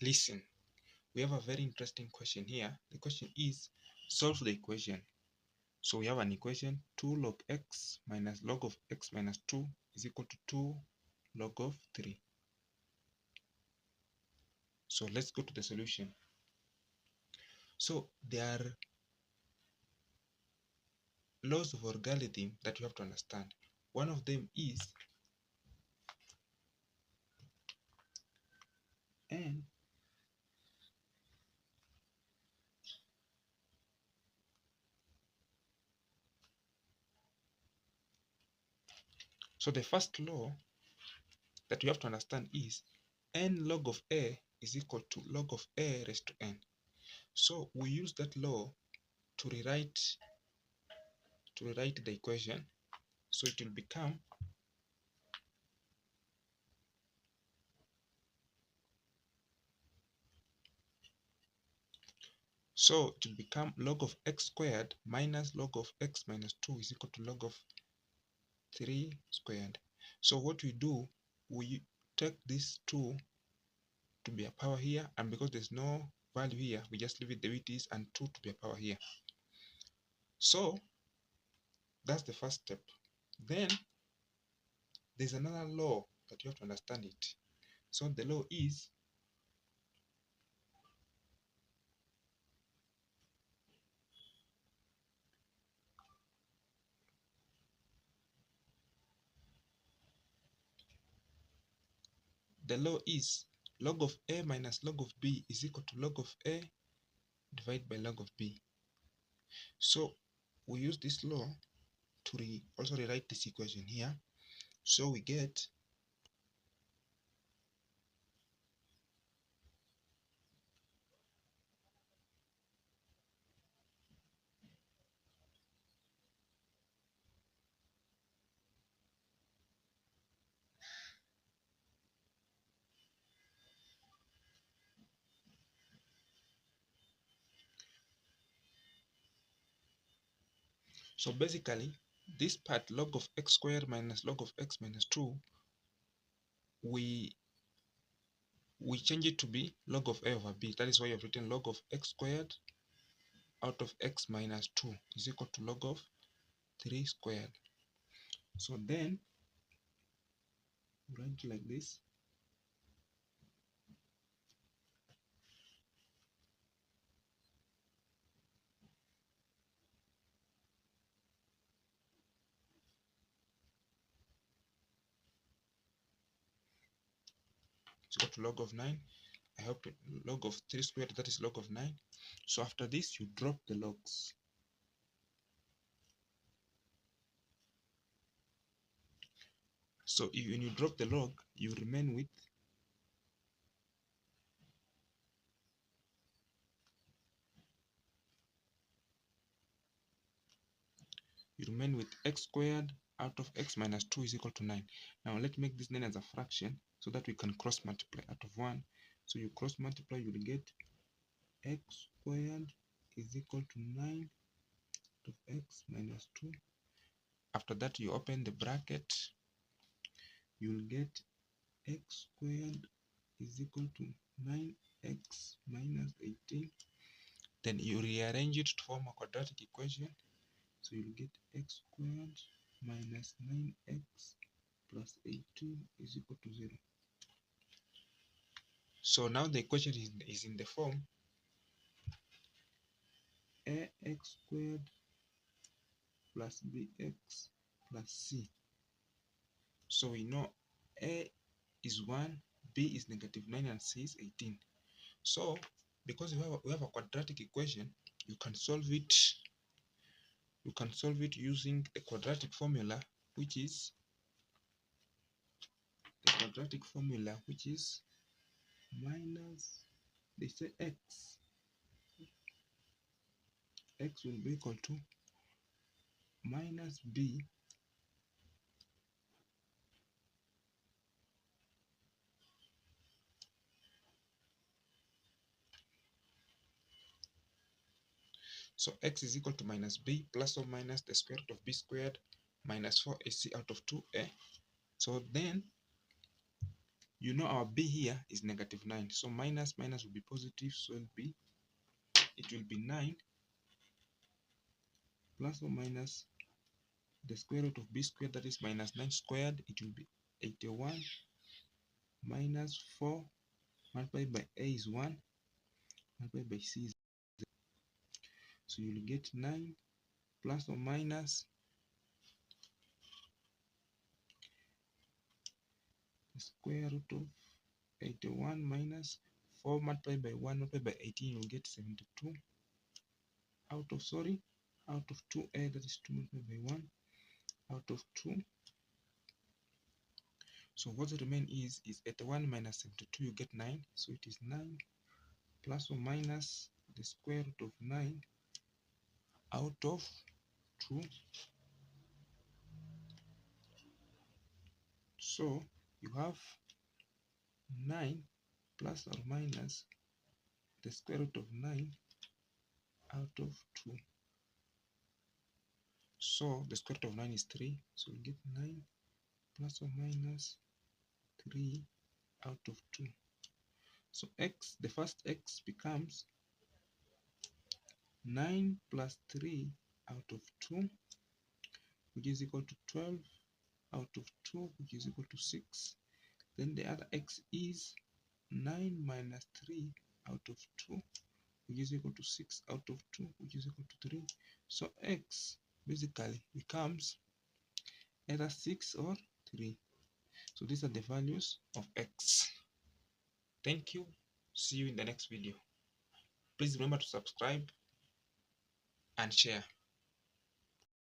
Listen, we have a very interesting question here. The question is, solve the equation. So we have an equation, 2 log x minus log of x minus 2 is equal to 2 log of 3. So let's go to the solution. So there are laws of logarithm that you have to understand. One of them is n so the first law that you have to understand is n log of a is equal to log of a raised to n. So we use that law to rewrite the equation. So it will become log of x squared minus log of x minus 2 is equal to log of 3 squared. So what we do, we take this 2 to be a power here, and because there's no value here, we just leave it the way it is, and 2 to be a power here. So that's the first step. Then there's another law that you have to understand it. So the law is log of a minus log of b is equal to log of a divided by log of b. So we use this law to also rewrite this equation here. So we get so basically this part, log of x squared minus log of x minus 2, we change it to be log of a over b. That is why you have written log of x squared out of x minus 2 is equal to log of 3 squared. So then write like this. It's equal to log of 9. I hope log of 3 squared, that is log of 9. So after this, you drop the logs. So when you drop the log, you remain with x squared out of x minus 2 is equal to 9. Now let's make this 9 as a fraction so that we can cross multiply out of 1. So you cross multiply, you will get x squared is equal to 9 out of x minus 2. After that, you open the bracket, you will get x squared is equal to 9x minus 18. Then you rearrange it to form a quadratic equation. So you'll get x squared minus 9x plus 18 is equal to 0. So now the equation is in the form ax squared plus bx plus c. So we know a is 1, b is negative 9, and c is 18. So because we have a quadratic equation, you can solve it using the quadratic formula, which is minus, they say x will be equal to minus b so x is equal to minus b plus or minus the square root of b squared minus 4ac out of 2a. So then You know our b here is -9, so minus minus will be positive, so it will be 9 plus or minus the square root of b squared, that is -9 squared. It will be 81 minus 4 multiplied by a is 1 multiplied by c is 0. So you will get 9 plus or minus the square root of 81 minus 4 multiplied by 1 multiplied by 18. You will get 72 out of 2a, that is 2 multiplied by 1 out of 2. So what remains is 81 minus 72, you get 9. So it is 9 plus or minus the square root of 9 out of 2. So you have 9 plus or minus the square root of 9 out of 2. So the square root of 9 is 3. So we get 9 plus or minus 3 out of 2. So x, the first x becomes 9 plus 3 out of 2, which is equal to 12 out of 2, which is equal to 6. Then the other x is 9 minus 3 out of 2, which is equal to 6 out of 2, which is equal to 3. So x basically becomes either 6 or 3. So these are the values of x. Thank you. See you in the next video. Please remember to subscribe and share.